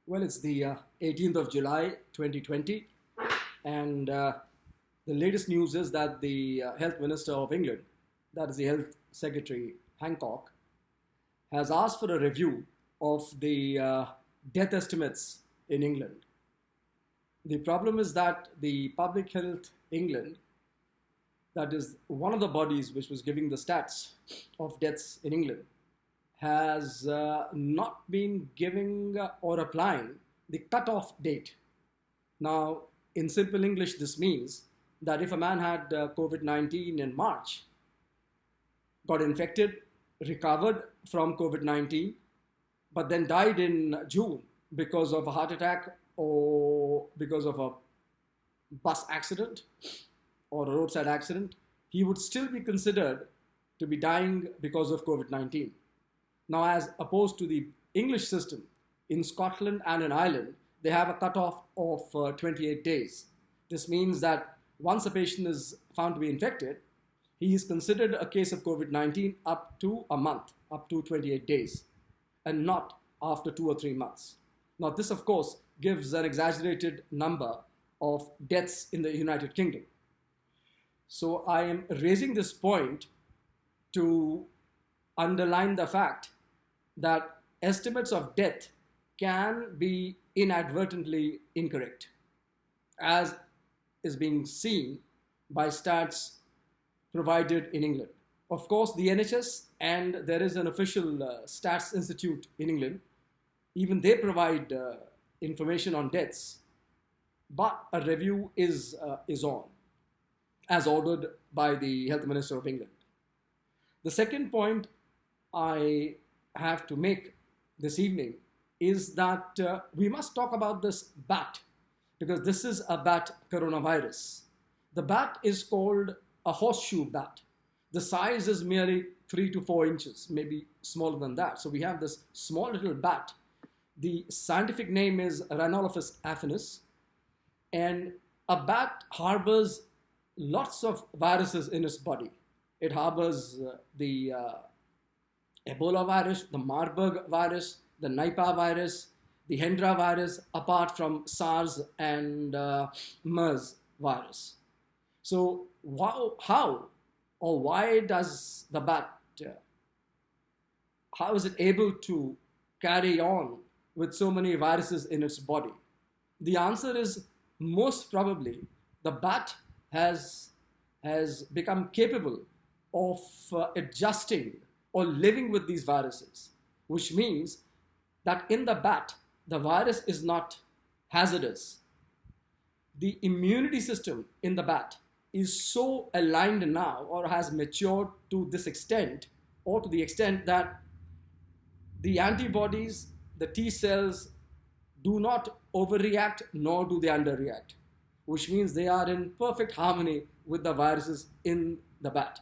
Well, it's the 18th of July 2020, and the latest news is that the Health Minister of England, that is the Health Secretary Hancock, has asked for a review of the death estimates in England. The problem is that the Public Health England, that is one of the bodies which was giving the stats of deaths in England, has not been giving or applying the cutoff date. Now, in simple English, this means that if a man had COVID-19 in March, got infected, recovered from COVID-19, but then died in June because of a heart attack or because of a bus accident or a roadside accident, he would still be considered to be dying because of COVID-19. Now, as opposed to the English system, in Scotland and in Ireland, they have a cutoff of 28 days. This means that once a patient is found to be infected, he is considered a case of COVID-19 up to a month, up to 28 days, and not after 2 or 3 months. Now, this, of course, gives an exaggerated number of deaths in the United Kingdom. So I am raising this point to underline the fact that estimates of death can be inadvertently incorrect, as is being seen by stats provided in England. Of course, the NHS, and there is an official stats institute in England, even they provide information on deaths, but a review is on, as ordered by the Health Minister of England. The second point I have to make this evening is that we must talk about this bat, because this is a bat coronavirus. The bat is called a horseshoe bat. The size is merely 3 to 4 inches, maybe smaller than that. So we have this small little bat. The scientific name is Rhinolophus affinis, and a bat harbors lots of viruses in its body. It harbors the Ebola virus, the Marburg virus, the Nipah virus, the Hendra virus, apart from SARS and MERS virus. So how or why does the bat, how is it able to carry on with so many viruses in its body? The answer is most probably the bat has become capable of adjusting or living with these viruses, which means that in the bat, the virus is not hazardous. The immunity system in the bat is so aligned now, or has matured to this extent, or to the extent that the antibodies, the T cells, do not overreact nor do they underreact, which means they are in perfect harmony with the viruses in the bat.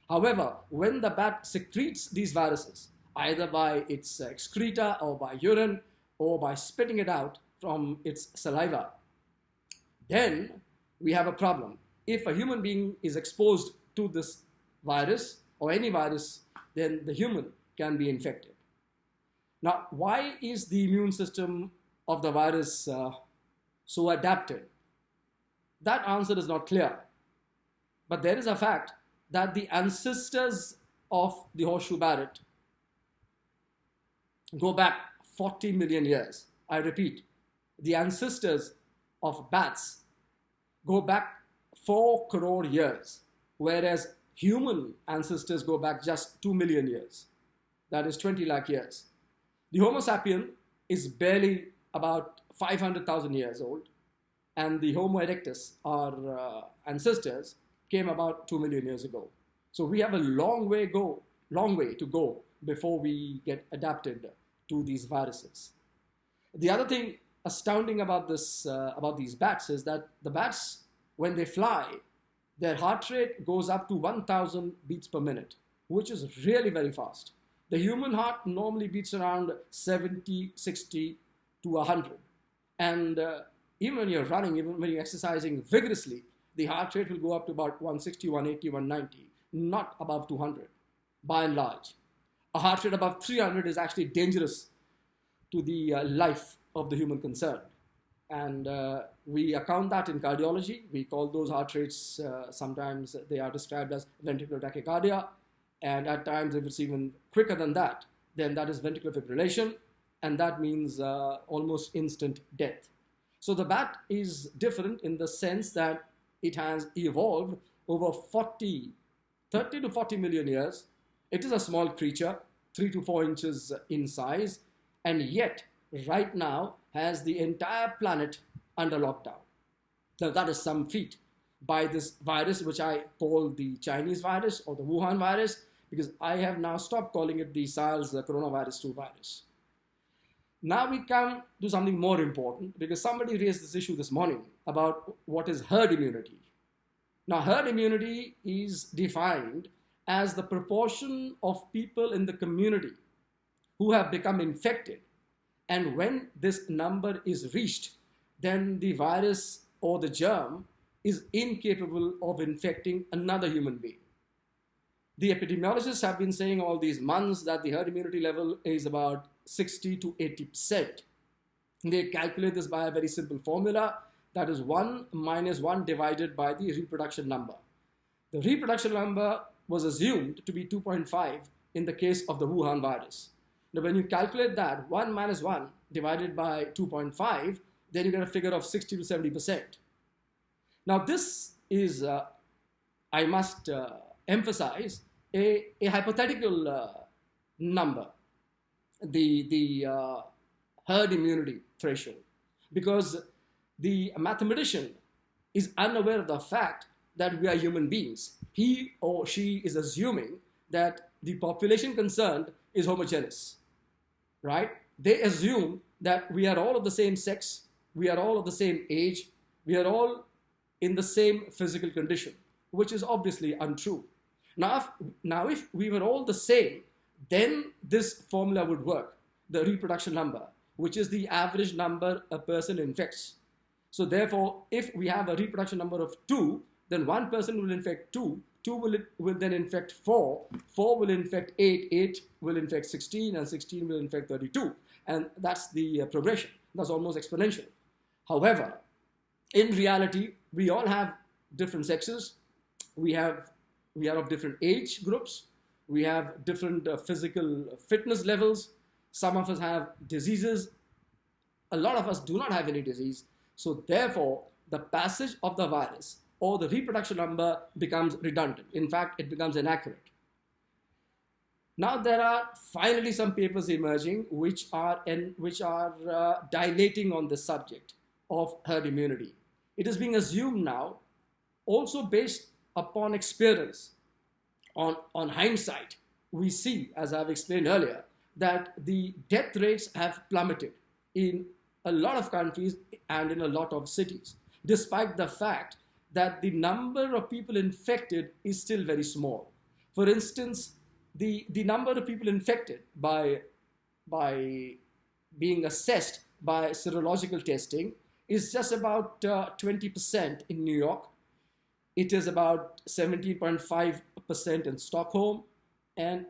However, when the bat secretes these viruses, either by its excreta or by urine or by spitting it out from its saliva, then we have a problem. If a human being is exposed to this virus or any virus, then the human can be infected. Now, why is the immune system of the virus so adapted? That answer is not clear. But there is a fact that the ancestors of the horseshoe bat go back 40 million years. I repeat, the ancestors of bats go back 4 crore years, whereas human ancestors go back just 2 million years. That is 20 lakh years. The Homo sapien is barely about 500,000 years old, and the Homo erectus, our ancestors, came about 2 million years ago. So we have a long way to go before we get adapted to these viruses. The other thing astounding about these bats is that the bats, when they fly, their heart rate goes up to 1,000 beats per minute, which is really very fast. The human heart normally beats around 70, 60 to 100. And even when you're running, even when you're exercising vigorously, the heart rate will go up to about 160, 180, 190, not above 200, by and large. A heart rate above 300 is actually dangerous to the life of the human concerned. And we account that in cardiology. We call those heart rates, sometimes they are described as ventricular tachycardia. And at times, if it's even quicker than that, then that is ventricular fibrillation. And that means almost instant death. So the bat is different in the sense that it has evolved over 30 to 40 million years. It is a small creature, 3 to 4 inches in size, and yet right now has the entire planet under lockdown. Now that is some feat by this virus, which I call the Chinese virus or the Wuhan virus, because I have now stopped calling it the SARS coronavirus 2 virus. Now we come to something more important, because somebody raised this issue this morning about what is herd immunity. Now, herd immunity is defined as the proportion of people in the community who have become infected. And when this number is reached, then the virus or the germ is incapable of infecting another human being. The epidemiologists have been saying all these months that the herd immunity level is about 60 to 80%. They calculate this by a very simple formula, that is 1 minus 1 divided by the reproduction number. The reproduction number was assumed to be 2.5 in the case of the Wuhan virus. Now, when you calculate that 1 minus 1 divided by 2.5, then you get a figure of 60 to 70%. Now, this is, I must emphasize, a hypothetical number, the herd immunity threshold, because the mathematician is unaware of the fact that we are human beings. He or she is assuming that the population concerned is homogeneous, right? They assume that we are all of the same sex, we are all of the same age, we are all in the same physical condition, which is obviously untrue. Now, if we were all the same, then this formula would work, the reproduction number, which is the average number a person infects. So therefore, if we have a reproduction number of 2, then one person will infect 2, 2 will then infect 4, 4 will infect 8, 8 will infect 16, and 16 will infect 32. And that's the progression. That's almost exponential. However, in reality, we all have different sexes. We are of different age groups. We have different physical fitness levels. Some of us have diseases. A lot of us do not have any disease. So therefore, the passage of the virus or the reproduction number becomes redundant. In fact, it becomes inaccurate. Now there are finally some papers emerging which are dilating on the subject of herd immunity. It is being assumed now, also based upon experience, on hindsight, we see, as I've explained earlier, that the death rates have plummeted in a lot of countries and in a lot of cities, despite the fact that the number of people infected is still very small. For instance, the number of people infected by being assessed by serological testing is just about 20% in New York. It is about 17.5% in Stockholm, and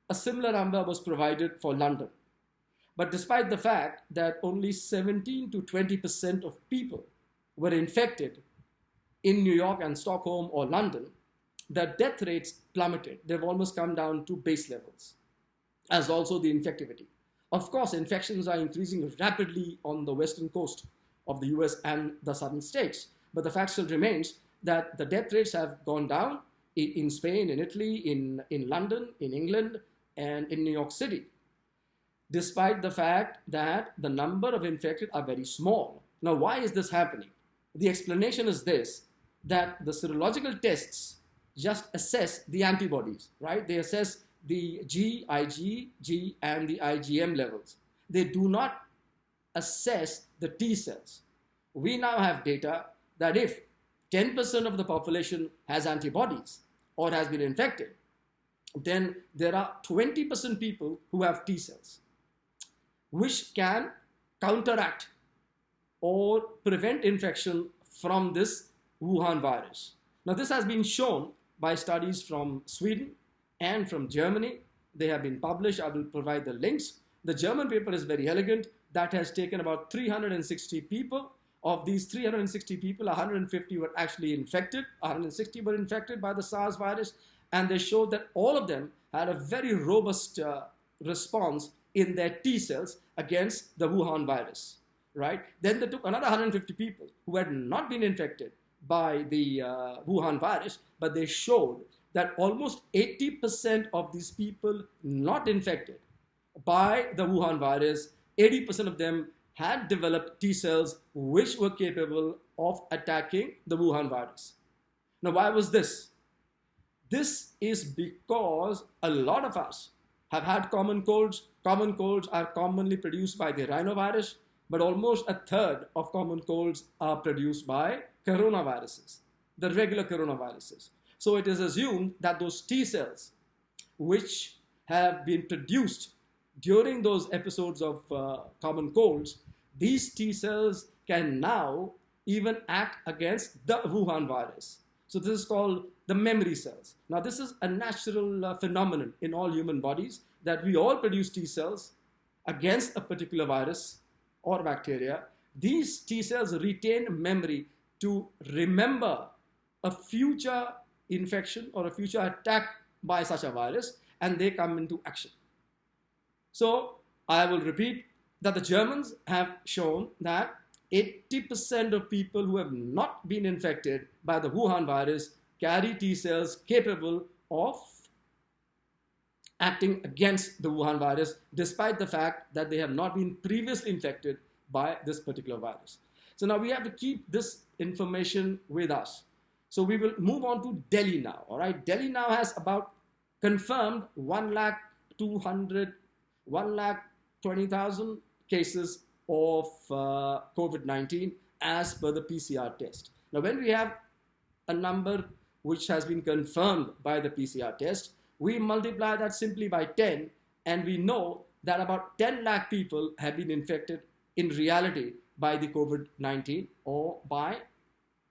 a similar number was provided for London. But despite the fact that only 17 to 20% of people were infected in New York and Stockholm or London, the death rates plummeted. They've almost come down to base levels, as also the infectivity. Of course, infections are increasing rapidly on the western coast of the US and the southern states. But the fact still remains that the death rates have gone down in Spain, in Italy, in London, in England, and in New York City, despite the fact that the number of infected are very small. Now, why is this happening? The explanation is this, that the serological tests just assess the antibodies, right? They assess the G, Ig, G, and the IgM levels. They do not assess the T cells. We now have data that if 10% of the population has antibodies or has been infected, then there are 20% people who have T cells, which can counteract or prevent infection from this Wuhan virus. Now, this has been shown by studies from Sweden and from Germany. They have been published. I will provide the links. The German paper is very elegant. That has taken about 360 people. Of these 360 people, 150 were actually infected. 160 were infected by the SARS virus. And they showed that all of them had a very robust response in their T cells against the Wuhan virus, right? Then they took another 150 people who had not been infected by the Wuhan virus, but they showed that almost 80% of these people not infected by the Wuhan virus, 80% of them had developed T cells which were capable of attacking the Wuhan virus. Now, why was this? This is because a lot of us have had common colds. Common colds are commonly produced by the rhinovirus, but almost a third of common colds are produced by coronaviruses, the regular coronaviruses. So it is assumed that those T cells which have been produced during those episodes of common colds, these T cells can now even act against the Wuhan virus. So this is called the memory cells. Now this is a natural phenomenon in all human bodies, that we all produce T cells against a particular virus or bacteria. These T cells retain memory to remember a future infection or a future attack by such a virus, and they come into action. So I will repeat that the Germans have shown that 80% of people who have not been infected by the Wuhan virus carry T cells capable of acting against the Wuhan virus, despite the fact that they have not been previously infected by this particular virus. So now we have to keep this information with us. So we will move on to Delhi now. All right, Delhi now has about confirmed 120,000 cases of COVID-19 as per the PCR test. Now, when we have a number which has been confirmed by the PCR test, we multiply that simply by 10, and we know that about 10 lakh people have been infected in reality by the COVID-19 or by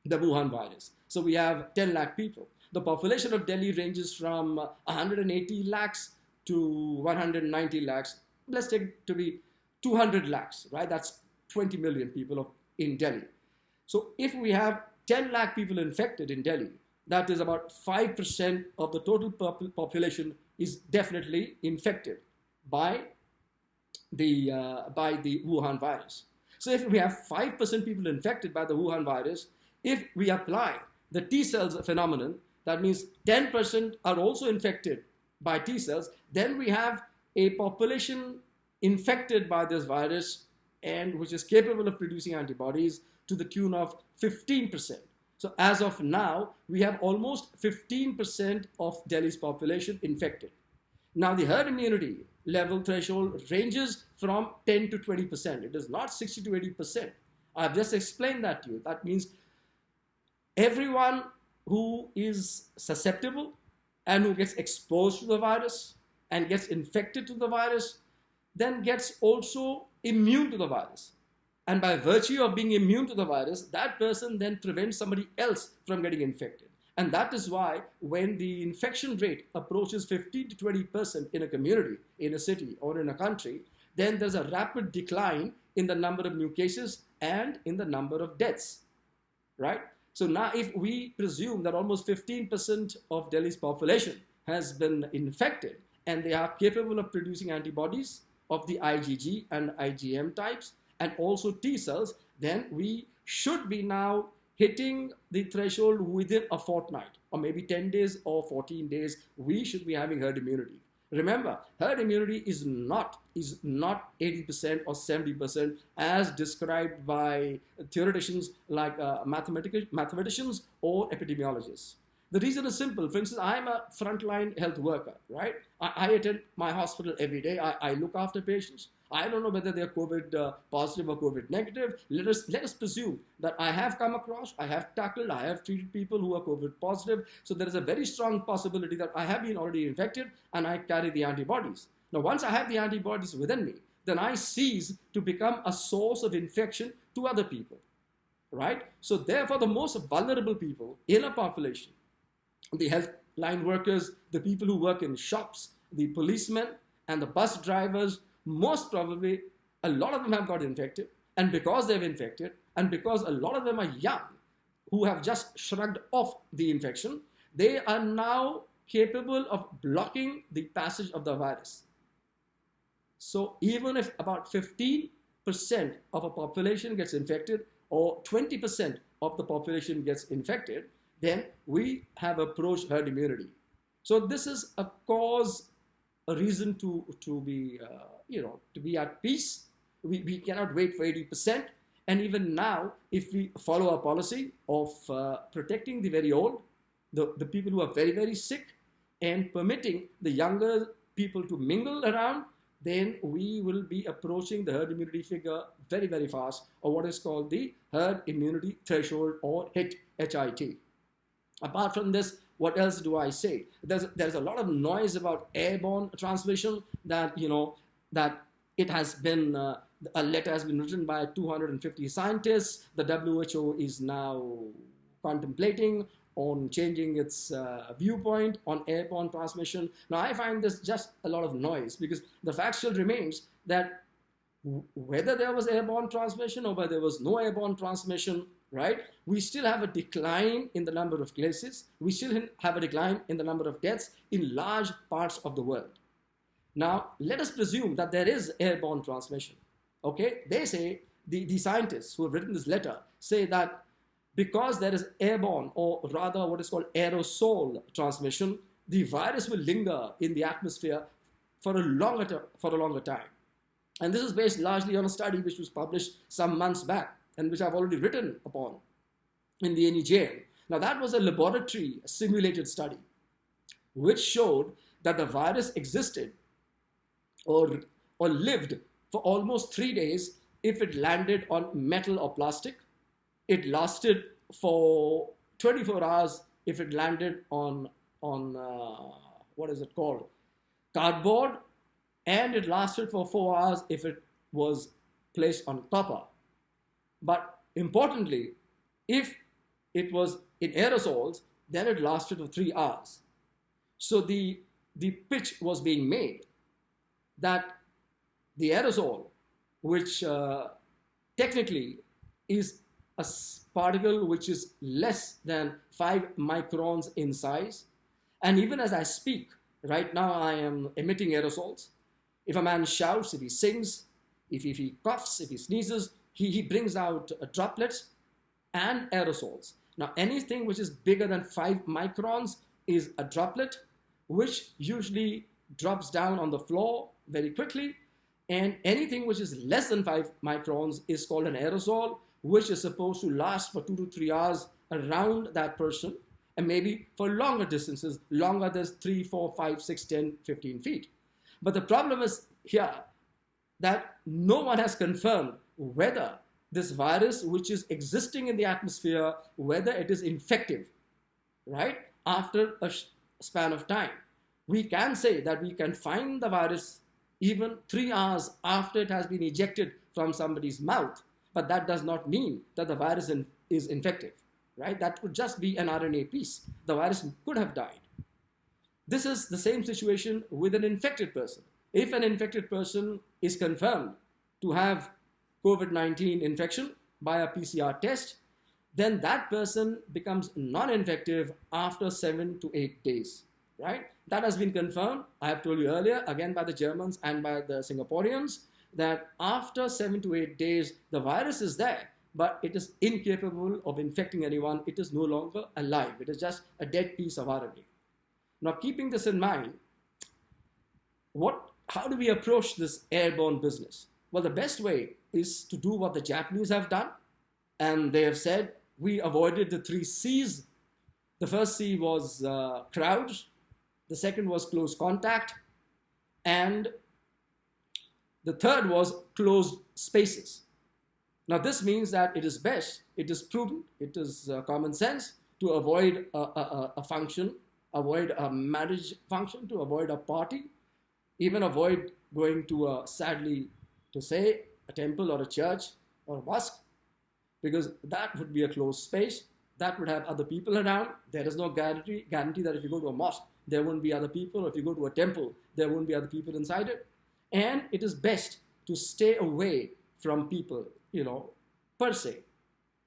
the Wuhan virus. So we have 10 lakh people. The population of Delhi ranges from 180 lakhs to 190 lakhs. Let's take it to be 200 lakhs, right? That's 20 million people in Delhi. So if we have 10 lakh people infected in Delhi, that is about 5% of the total population is definitely infected by the Wuhan virus. So if we have 5% people infected by the Wuhan virus, if we apply the T cells phenomenon, that means 10% are also infected by T cells, then we have a population infected by this virus and which is capable of producing antibodies to the tune of 15%. So as of now, we have almost 15% of Delhi's population infected. Now the herd immunity level threshold ranges from 10 to 20%. It is not 60 to 80%. I've just explained that to you. That means everyone who is susceptible and who gets exposed to the virus and gets infected to the virus then gets also immune to the virus. And by virtue of being immune to the virus, that person then prevents somebody else from getting infected. And that is why when the infection rate approaches 15 to 20% in a community, in a city, or in a country, then there's a rapid decline in the number of new cases and in the number of deaths, right? So now if we presume that almost 15% of Delhi's population has been infected and they are capable of producing antibodies of the IgG and IgM types, and also T cells, then we should be now hitting the threshold within a fortnight, or maybe 10 days or 14 days, we should be having herd immunity. Remember, herd immunity is not 80% or 70% as described by theoreticians like mathematicians or epidemiologists. The reason is simple. For instance, I'm a frontline health worker, right? I attend my hospital every day. I look after patients. I don't know whether they're COVID positive or COVID negative. Let us presume that I have come across, I have tackled, I have treated people who are COVID positive. So there is a very strong possibility that I have been already infected and I carry the antibodies. Now, once I have the antibodies within me, then I cease to become a source of infection to other people, right? So therefore, the most vulnerable people in a population, the health line workers, the people who work in shops, the policemen, and the bus drivers, most probably a lot of them have got infected. And because they've infected, and because a lot of them are young, who have just shrugged off the infection, they are now capable of blocking the passage of the virus. So even if about 15% of a population gets infected, or 20% of the population gets infected, then we have approached herd immunity. So this is a cause, a reason to be, to be at peace. We cannot wait for 80%. And even now, if we follow a policy of protecting the very old, the people who are very, very sick, and permitting the younger people to mingle around, then we will be approaching the herd immunity figure very, very fast, or what is called the herd immunity threshold, or HIT, HIT. Apart from this, what else do I say? There's a lot of noise about airborne transmission, that, that it has been, a letter has been written by 250 scientists. The WHO is now contemplating on changing its viewpoint on airborne transmission. Now, I find this just a lot of noise, because the fact still remains that whether there was airborne transmission or whether there was no airborne transmission, right, we still have a decline in the number of cases. We still have a decline in the number of deaths in large parts of the world. Now, let us presume that there is airborne transmission. Okay, they say, the scientists who have written this letter say that because there is airborne, or rather what is called aerosol transmission, the virus will linger in the atmosphere for a longer time. And this is based largely on a study which was published some months back, and which I've already written upon in the NEJM. Now, that was a laboratory simulated study which showed that the virus existed or lived for almost 3 days if it landed on metal or plastic. It lasted for 24 hours if it landed on what is it called? Cardboard, and it lasted for 4 hours if it was placed on copper. But importantly, if it was in aerosols, then it lasted for 3 hours. So the pitch was being made that the aerosol, which technically is a particle which is less than 5 microns in size, and even as I speak, right now I am emitting aerosols. If a man shouts, if he sings, if he coughs, if he sneezes, he brings out droplets and aerosols. Now, anything which is bigger than 5 microns is a droplet, which usually drops down on the floor very quickly. And anything which is less than 5 microns is called an aerosol, which is supposed to last for 2 to 3 hours around that person, and maybe for longer distances, longer than 3, 4, 5, 6, 10, 15 feet. But the problem is here that no one has confirmed whether this virus, which is existing in the atmosphere, whether it is infective, right, after a span of time. We can say that we can find the virus even 3 hours after it has been ejected from somebody's mouth, but that does not mean that the virus is infective, right? That could just be an RNA piece. The virus could have died. This is the same situation with an infected person. If an infected person is confirmed to have COVID-19 infection by a PCR test, then that person becomes non-infective after 7 to 8 days, right? That has been confirmed, I have told you earlier, again by the Germans and by the Singaporeans, that after 7 to 8 days, the virus is there, but it is incapable of infecting anyone. It is no longer alive. It is just a dead piece of RNA. Now, keeping this in mind, how do we approach this airborne business? Well, the best way is to do what the Japanese have done, and they have said, we avoided the 3 C's. The first C was crowds, the second was close contact, and the third was closed spaces. Now, this means that it is best, it is prudent, it is common sense to avoid a function, avoid a marriage function, to avoid a party, even avoid going to sadly to say, a temple or a church or a mosque, because that would be a closed space. That would have other people around. There is no guarantee that if you go to a mosque, there won't be other people, or if you go to a temple, there won't be other people inside it. And it is best to stay away from people, per se,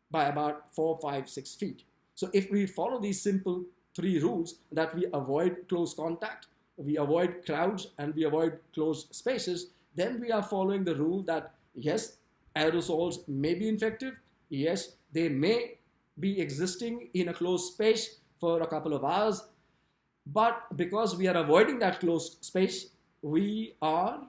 by about 4, 5, 6 feet. So if we follow these simple 3 rules, that we avoid close contact, we avoid crowds, and we avoid closed spaces, then we are following the rule that yes, aerosols may be infective, yes, they may be existing in a closed space for a couple of hours, but because we are avoiding that closed space, we are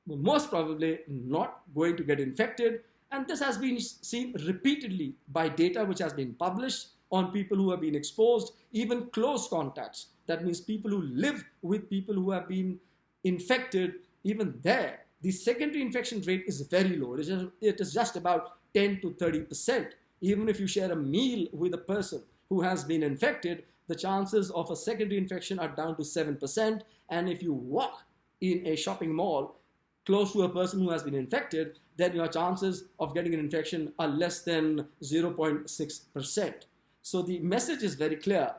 most probably not going to get infected. And this has been seen repeatedly by data which has been published on people who have been exposed, even close contacts. That means people who live with people who have been infected. Even there, the secondary infection rate is very low. It is just about 10 to 30%. Even if you share a meal with a person who has been infected, the chances of a secondary infection are down to 7%. And if you walk in a shopping mall close to a person who has been infected, then your chances of getting an infection are less than 0.6%. So the message is very clear,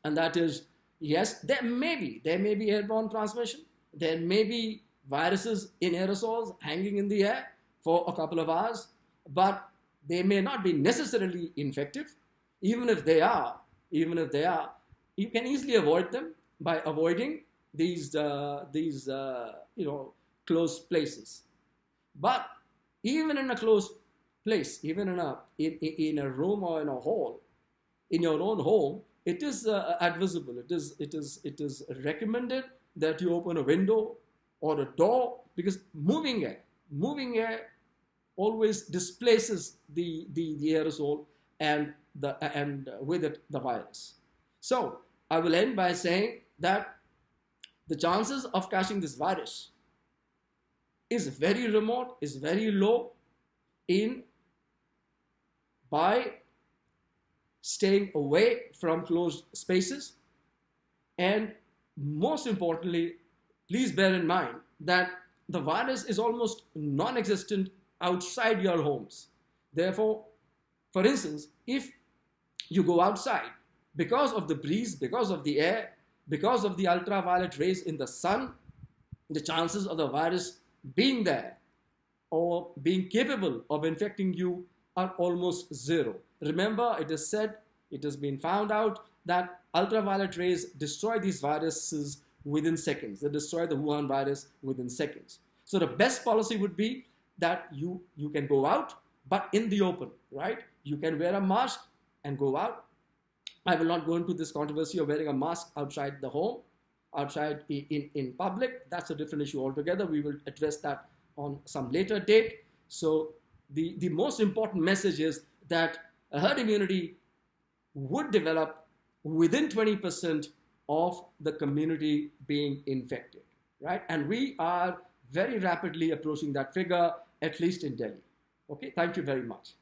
and that is, yes, there may be airborne transmission, there may be viruses in aerosols hanging in the air for a couple of hours, but they may not be necessarily infective. Even if they are, you can easily avoid them by avoiding these closed places. But even in a closed place, even in a room or in a hall, in your own home, it is advisable. It is recommended that you open a window or a door, because moving air always displaces the aerosol and with it the virus. So I will end by saying that the chances of catching this virus is very remote, is very low by staying away from closed spaces. And most importantly, please bear in mind that the virus is almost non-existent outside your homes. Therefore, for instance, if you go outside, because of the breeze, because of the air, because of the ultraviolet rays in the sun, the chances of the virus being there or being capable of infecting you are almost zero. Remember, it is said, it has been found out that ultraviolet rays destroy these viruses within seconds. They destroy the Wuhan virus within seconds. So the best policy would be that you can go out, but in the open, right? You can wear a mask and go out. I will not go into this controversy of wearing a mask outside the home, outside in public. That's a different issue altogether. We will address that on some later date. So the most important message is that a herd immunity would develop within 20% of the community being infected, right? And we are very rapidly approaching that figure, at least in Delhi. Okay, thank you very much.